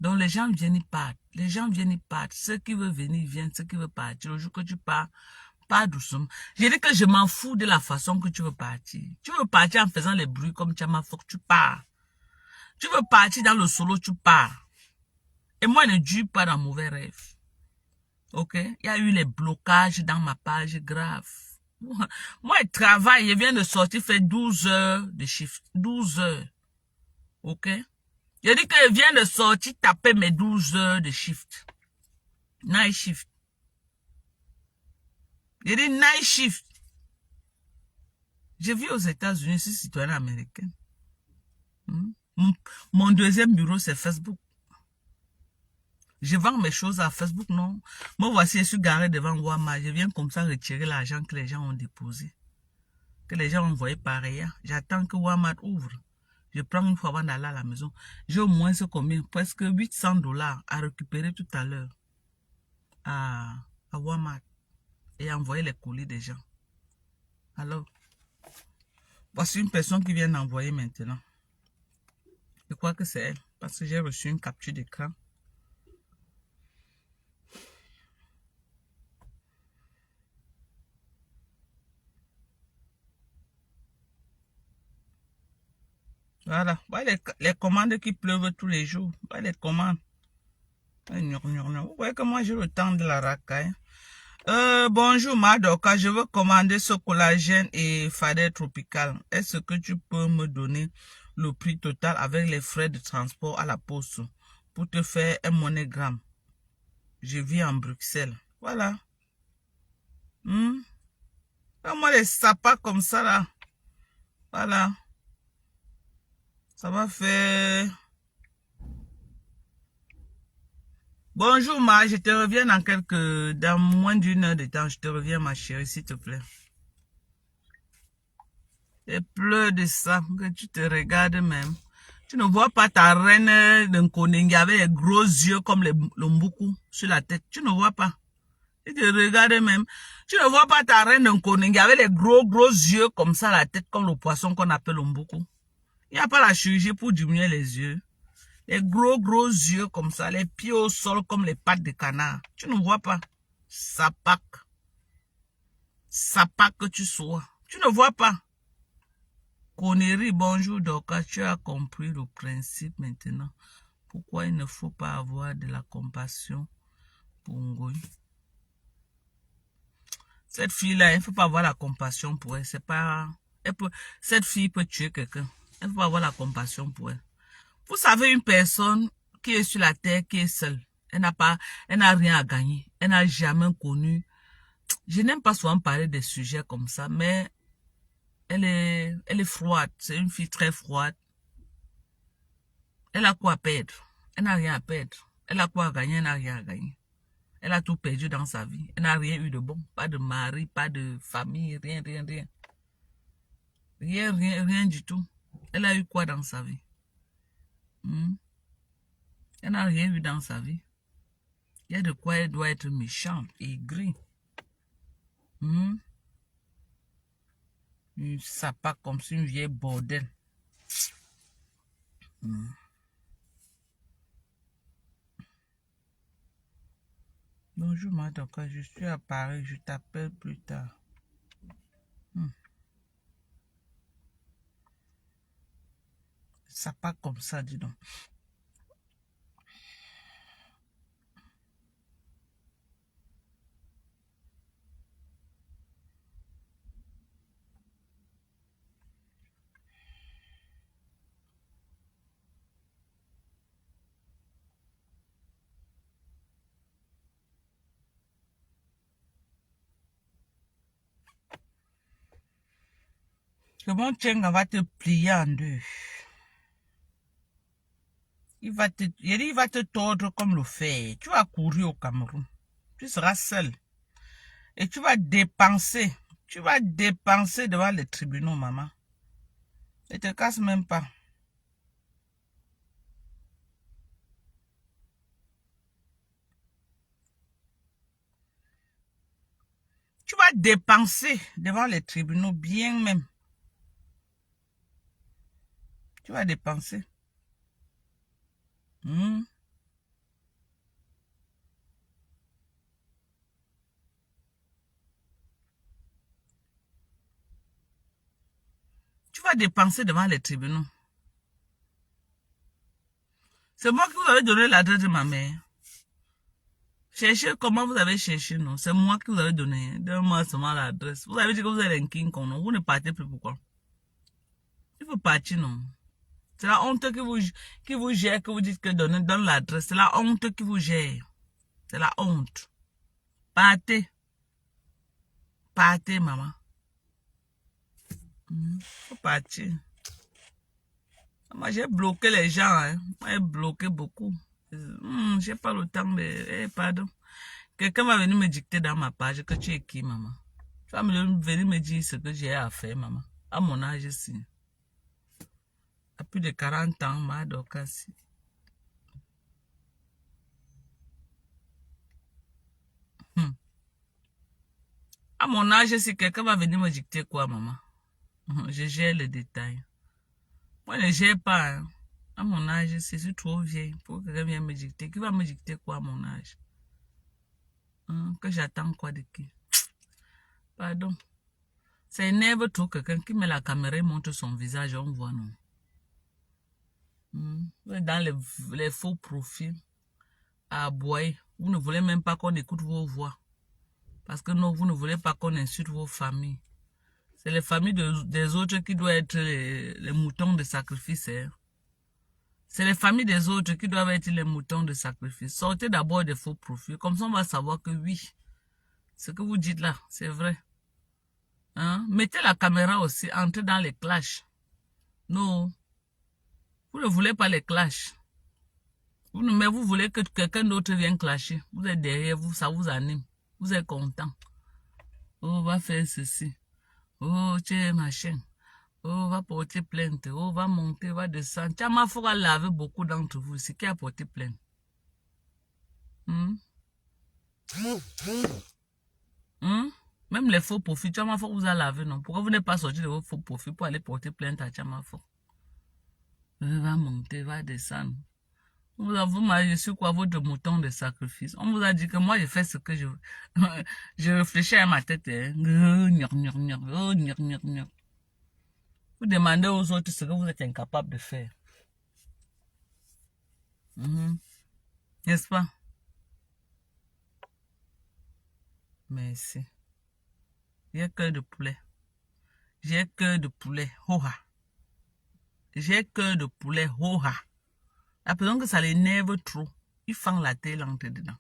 Donc les gens viennent, ils partent. Les gens viennent, ils partent. Ceux qui veulent venir, viennent. Ceux qui veulent partir. Le jour que tu pars, pars doucement. Je dis que je m'en fous de la façon que tu veux partir. Tu veux partir en faisant les bruits comme Chama Foke, tu pars. Tu veux partir dans le solo, tu pars. Et moi, ne dure pas dans mauvais rêve. Ok? Il y a eu les blocages dans ma page grave. Moi, je travaille. Je viens de sortir, faire 12 heures de shift. 12 heures. Ok? Je dis que je viens de sortir, taper mes 12 heures de shift. Night shift. Je dis night shift. Je vis aux États-Unis, je suis citoyen américain. Mon deuxième bureau, c'est Facebook. Je vends mes choses à Facebook, non. Moi, voici, je suis garé devant Walmart. Je viens comme ça retirer l'argent que les gens ont déposé. Que les gens ont envoyé par ailleurs. J'attends que Walmart ouvre. Je prends une fois avant d'aller à la maison. J'ai au moins ce combien? Presque 800 $ à récupérer tout à l'heure à Walmart. Et envoyer les colis des gens. Alors, voici une personne qui vient d'envoyer maintenant. Je crois que c'est elle. Parce que j'ai reçu une capture d'écran. Voilà. Voilà les commandes qui pleuvent tous les jours. Voilà les commandes. Vous voyez que moi j'ai le temps de la racaille. Bonjour Madoka, je veux commander ce collagène et fader tropical. Est-ce que tu peux me donner le prix total avec les frais de transport à la poste pour te faire un monogramme? Je vis en Bruxelles. Voilà. Fais-moi les sapats comme ça là. Voilà. Ça va faire... Bonjour Ma, je te reviens dans moins d'1 heure de temps. Je te reviens ma chérie, s'il te plaît. Et pleure de ça, que tu te regardes même. Tu ne vois pas ta reine d'un Koningi avec les gros yeux comme le Mbuku sur la tête. Tu ne vois pas. Tu te regardes même. Tu ne vois pas ta reine d'un Koningi avec les gros yeux comme ça la tête, comme le poisson qu'on appelle le Mbuku. Il n'y a pas la chirurgie pour diminuer les yeux. Les gros yeux comme ça, les pieds au sol comme les pattes de canard. Tu ne vois pas. Sapac. Sapac que tu sois. Tu ne vois pas. Connerie, bonjour Doka, tu as compris le principe maintenant. Pourquoi il ne faut pas avoir de la compassion pour Ngoyi? Cette fille-là, il ne faut pas avoir la compassion pour elle. C'est pas... Cette fille peut tuer quelqu'un. Il ne faut pas avoir la compassion pour elle. Vous savez, une personne qui est sur la terre, qui est seule, elle n'a rien à gagner. Elle n'a jamais connu. Je n'aime pas souvent parler des sujets comme ça, mais elle est froide. C'est une fille très froide. Elle a quoi à perdre? Elle n'a rien à perdre. Elle a quoi à gagner? Elle n'a rien à gagner. Elle a tout perdu dans sa vie. Elle n'a rien eu de bon. Pas de mari, pas de famille, rien. Rien du tout. Elle a eu quoi dans sa vie? Elle n'a rien eu dans sa vie. Il y a de quoi elle doit être méchante et gris. Une sapate comme si une vieille bordel. Bonjour Madoka, je suis à Paris, je t'appelle plus tard. Sapate comme ça, dis donc. Que mon Tchenga va te plier en deux. il va te tordre comme le fer. Tu vas courir au Cameroun. Tu seras seul. Et tu vas dépenser. Tu vas dépenser devant les tribunaux, maman. Ne te casse même pas. Tu vas dépenser devant les tribunaux, bien même. Tu vas dépenser. Tu vas dépenser devant les tribunaux. C'est moi qui vous avais donné l'adresse de ma mère. Cherchez comment vous avez cherché, non? C'est moi qui vous avais donné. Donne-moi seulement l'adresse. Vous avez dit que vous êtes un King Kong, non? Vous ne partez plus, pourquoi? Il faut partir, non? C'est la honte qui vous gère, que vous dites que donne l'adresse. C'est la honte qui vous gère. C'est la honte. Partez. Partez, maman. Faut partir. Moi, j'ai bloqué les gens. Hein. Moi, j'ai bloqué beaucoup. J'ai pas le temps de... pardon. Quelqu'un va venir me dicter dans ma page que tu es qui, maman? Tu vas venir me dire ce que j'ai à faire, maman. À mon âge ici. À plus de 40 ans, ma docasi. À mon âge, si quelqu'un va venir me dicter quoi, maman? Je gère les détails. Moi, je ne gère pas. Hein. À mon âge, je suis trop vieille pour que quelqu'un vienne me dicter. Qui va me dicter quoi à mon âge? Que j'attends quoi de qui? Pardon. Ça énerve trop quelqu'un qui met la caméra et montre son visage, on voit, non? Dans les faux profils, à aboyer. Vous ne voulez même pas qu'on écoute vos voix. Parce que non, vous ne voulez pas qu'on insulte vos familles. C'est les familles des autres qui doivent être les moutons de sacrifice. Hein. C'est les familles des autres qui doivent être les moutons de sacrifice. Sortez d'abord des faux profils. Comme ça, on va savoir que oui, ce que vous dites là, c'est vrai. Hein? Mettez la caméra aussi, entrez dans les clashs. Non, vous ne voulez pas les clashs. Mais vous voulez que quelqu'un d'autre vienne clasher. Vous êtes derrière vous, ça vous anime. Vous êtes content. Oh, on va faire ceci. Oh, tu es machin. Oh, va porter plainte. Oh, va monter, va descendre. Tchama, il faut laver beaucoup d'entre vous. C'est qui a porté plainte. Même les faux profits, Tchama, il faut vous laver, non? Pourquoi vous n'êtes pas sorti de vos faux profits pour aller porter plainte à Tchama? Va monter, va descendre. Vous m'avez su quoi, votre mouton de sacrifice. On vous a dit que moi, je fais ce que je veux. Je réfléchis à ma tête. Hein. Vous demandez aux autres ce que vous êtes incapable de faire. N'est-ce pas? Merci. J'ai cœur de poulet. J'ai cœur de poulet. Hoha. J'ai cœur de poulet. Hoha. La personne que ça l'énerve trop, il fend la tête l'entrée dedans.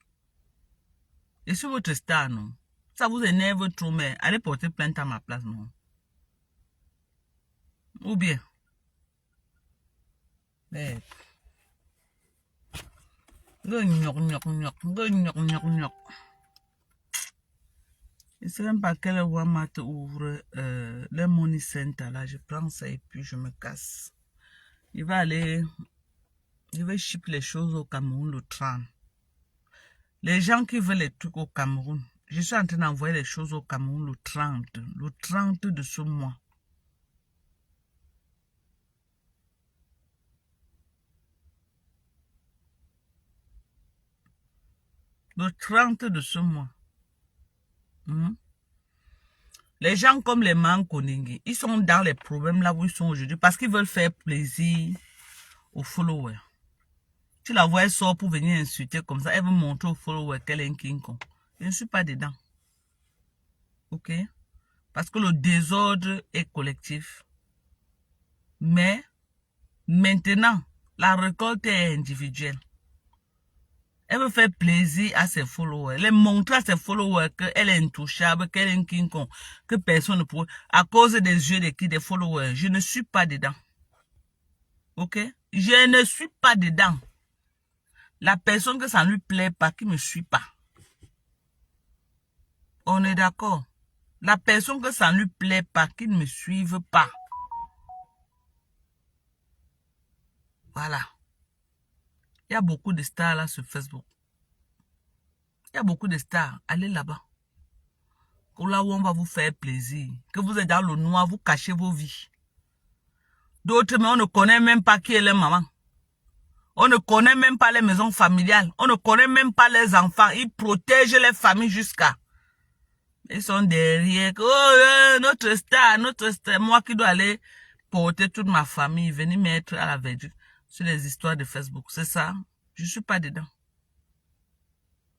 Et sur votre star, non? Ça vous énerve trop, mais allez porter plainte à ma place, non? Ou bien? Mais... Je ne sais même pas quel Walmart ouvre le money center là. Je prends ça et puis je me casse. Il va ship les choses au Cameroun le 30. Les gens qui veulent les trucs au Cameroun, je suis en train d'envoyer les choses au Cameroun le 30. Le 30 de ce mois. Le 30 de ce mois. Les gens comme les Mankoningi, ils sont dans les problèmes là où ils sont aujourd'hui parce qu'ils veulent faire plaisir aux followers. Tu la vois, elle sort pour venir insulter comme ça. Elle veut montrer aux followers qu'elle est un King Kong. Je ne suis pas dedans. Ok? Parce que le désordre est collectif. Mais, maintenant, la récolte est individuelle. Elle veut faire plaisir à ses followers. Elle montre à ses followers qu'elle est intouchable, qu'elle est un King Kong, que personne ne pourrait. À cause des yeux des followers, je ne suis pas dedans. Ok? Je ne suis pas dedans. La personne que ça ne lui plaît pas, qui ne me suit pas. On est d'accord? La personne que ça ne lui plaît pas, qui ne me suive pas. Voilà. Il y a beaucoup de stars là sur Facebook. Il y a beaucoup de stars. Allez là-bas. Là où on va vous faire plaisir. Que vous êtes dans le noir, vous cachez vos vies. D'autres, mais on ne connaît même pas qui est leur maman. On ne connaît même pas les maisons familiales. On ne connaît même pas les enfants. Ils protègent les familles jusqu'à. Ils sont derrière. Oh, notre star. Moi qui dois aller porter toute ma famille, venir mettre à la verdure sur les histoires de Facebook. C'est ça. Je ne suis pas dedans.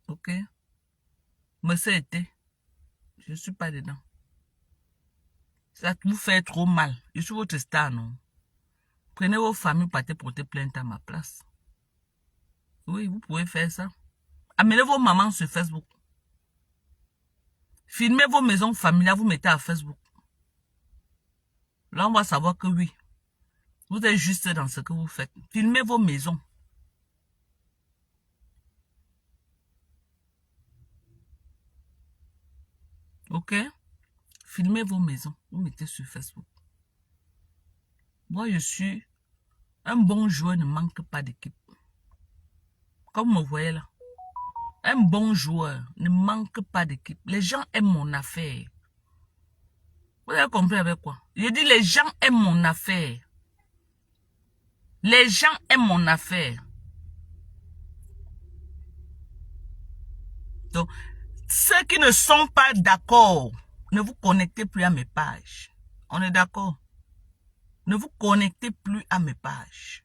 Ok? Mais c'est été. Je ne suis pas dedans. Ça vous fait trop mal. Je suis votre star, non? Prenez vos familles, partez porter plainte à ma place. Oui, vous pouvez faire ça. Amenez vos mamans sur Facebook. Filmez vos maisons familiales, vous mettez à Facebook. Là, on va savoir que oui, vous êtes juste dans ce que vous faites. Filmez vos maisons. Ok? Filmez vos maisons, vous mettez sur Facebook. Moi, je suis un bon joueur, ne manque pas d'équipe. Comme vous me voyez là. Un bon joueur ne manque pas d'équipe. Les gens aiment mon affaire. Vous avez compris avec quoi? Je dis les gens aiment mon affaire. Les gens aiment mon affaire. Donc, ceux qui ne sont pas d'accord, ne vous connectez plus à mes pages. On est d'accord? Ne vous connectez plus à mes pages.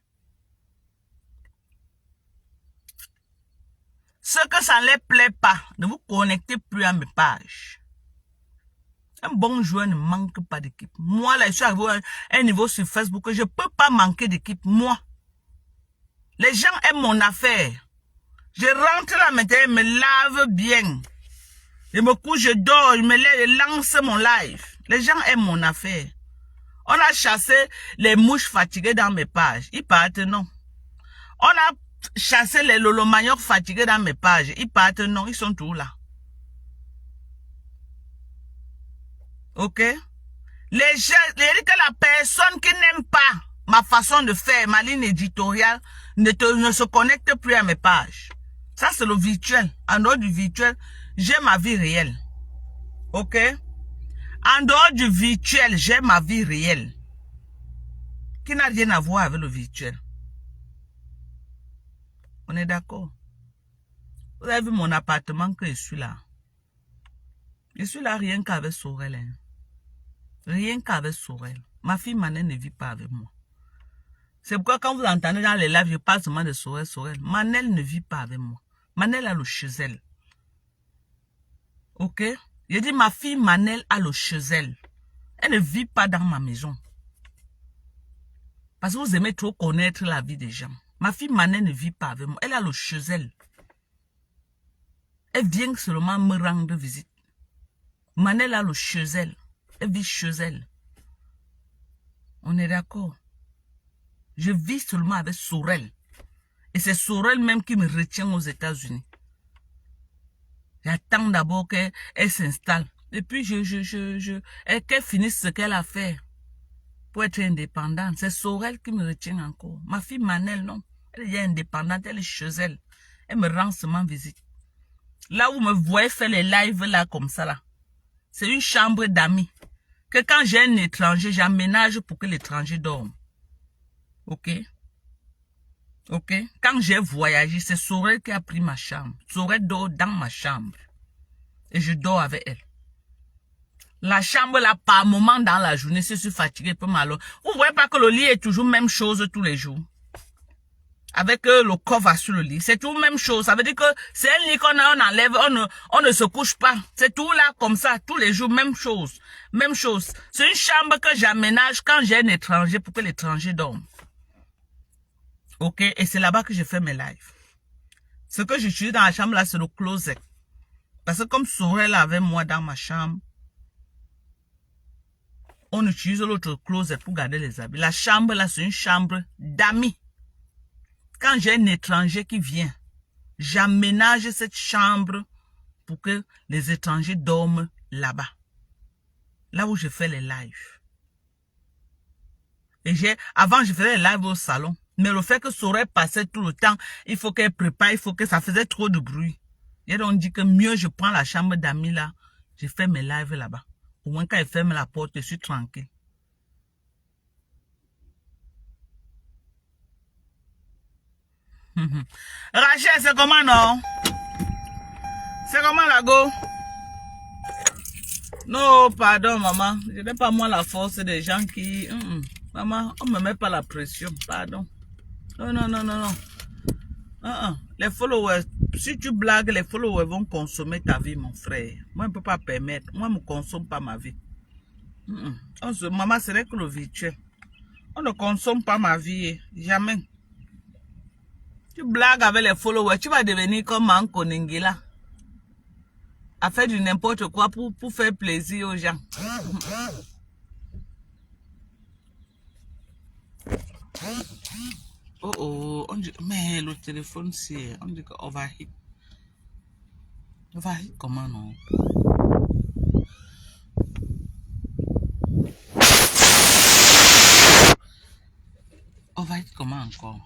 Ceux que ça ne les plaît pas, ne vous connectez plus à mes pages. Un bon joueur ne manque pas d'équipe. Moi, là, je suis arrivé à un niveau sur Facebook que je ne peux pas manquer d'équipe. Moi. Les gens aiment mon affaire. Je rentre là maintenant, je me lave bien. Je me couche, je dors, je me lève, je lance mon live. Les gens aiment mon affaire. On a chassé les mouches fatiguées dans mes pages. Ils partent, non. On a chassé les lolomagnons fatigués dans mes pages. Ils partent, non. Ils sont tous là. Ok? Les gens, que la personne qui n'aime pas ma façon de faire, ma ligne éditoriale, ne se connecte plus à mes pages. Ça, c'est le virtuel. En dehors du virtuel, j'ai ma vie réelle. Ok? En dehors du virtuel, j'ai ma vie réelle. Qui n'a rien à voir avec le virtuel. On est d'accord? Vous avez vu mon appartement que je suis là. Je suis là rien qu'avec Sorel. Hein. Rien qu'avec Sorel. Ma fille Manel ne vit pas avec moi. C'est pourquoi quand vous entendez dans les lives, je parle seulement de Sorel. Manel ne vit pas avec moi. Manel a le chez elle. Ok? Je dis ma fille Manel a le chez elle. Elle ne vit pas dans ma maison. Parce que vous aimez trop connaître la vie des gens. Ma fille Manel ne vit pas avec moi. Elle a le chez elle. Elle vient seulement me rendre visite. Manel a le chez elle. Elle vit chez elle. On est d'accord? Je vis seulement avec Sorel. Et c'est Sorel même qui me retient aux États-Unis. J'attends d'abord qu'elle s'installe. Et puis qu'elle finisse ce qu'elle a fait pour être indépendante. C'est Sorel qui me retient encore. Ma fille Manel, non. Elle est indépendante, elle est chez elle. Elle me rend seulement visite. Là où vous me voyez faire les lives là comme ça là. C'est une chambre d'amis. Que quand j'ai un étranger, j'aménage pour que l'étranger dorme. Ok? Ok? Quand j'ai voyagé, c'est Sorel qui a pris ma chambre. Sorel dort dans ma chambre. Et je dors avec elle. La chambre là, par moment dans la journée, si je suis fatigué, peu mal. Vous voyez pas que le lit est toujours même chose tous les jours. Avec le cover sur le lit. C'est tout même chose. Ça veut dire que c'est un lit qu'on enlève, on ne se couche pas. C'est tout là comme ça, tous les jours, même chose. Même chose. C'est une chambre que j'aménage quand j'ai un étranger pour que l'étranger dorme. Ok? Et c'est là-bas que je fais mes lives. Ce que j'utilise dans la chambre là, c'est le closet. Parce que comme Sorel avait moi dans ma chambre, on utilise l'autre closet pour garder les habits. La chambre là, c'est une chambre d'amis. Quand j'ai un étranger qui vient, j'aménage cette chambre pour que les étrangers dorment là-bas. Là où je fais les lives. Et avant, je faisais les lives au salon. Mais le fait que ça aurait passé tout le temps, il faut qu'elle prépare, il faut que ça faisait trop de bruit. Et donc, on dit que mieux, je prends la chambre d'amis là, je fais mes lives là-bas. Au moins, quand elle ferme la porte, je suis tranquille. Rachel, c'est comment, non? C'est comment, la go? Non, pardon, maman. Je n'ai pas moi la force des gens qui... Maman, on ne me met pas la pression, pardon. Non, non, non, non, non. Les followers, si tu blagues, les followers vont consommer ta vie, mon frère. Moi, je ne peux pas permettre. Moi, je ne consomme pas ma vie. Maman, c'est vrai que le virtuel. On ne consomme pas ma vie, jamais. Tu blagues avec les followers, tu vas devenir comme Manko Ningila. À faire du n'importe quoi pour faire plaisir aux gens. Oh, on dit, mais le téléphone, c'est, on dit qu'on va hit. On va hit comment, non? On va hit comment encore?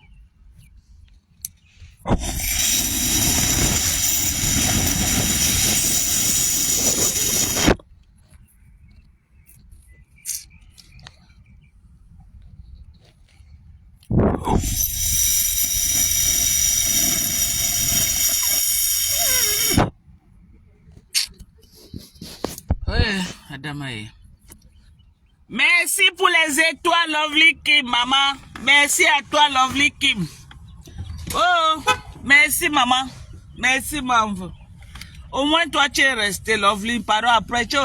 Adamae. Merci pour les étoiles, Lovely Kim, maman. Merci à toi, Lovely Kim. Oh, merci, maman. Merci, maman. Au moins, toi, tu es resté, Lovely. Pardon, après, tu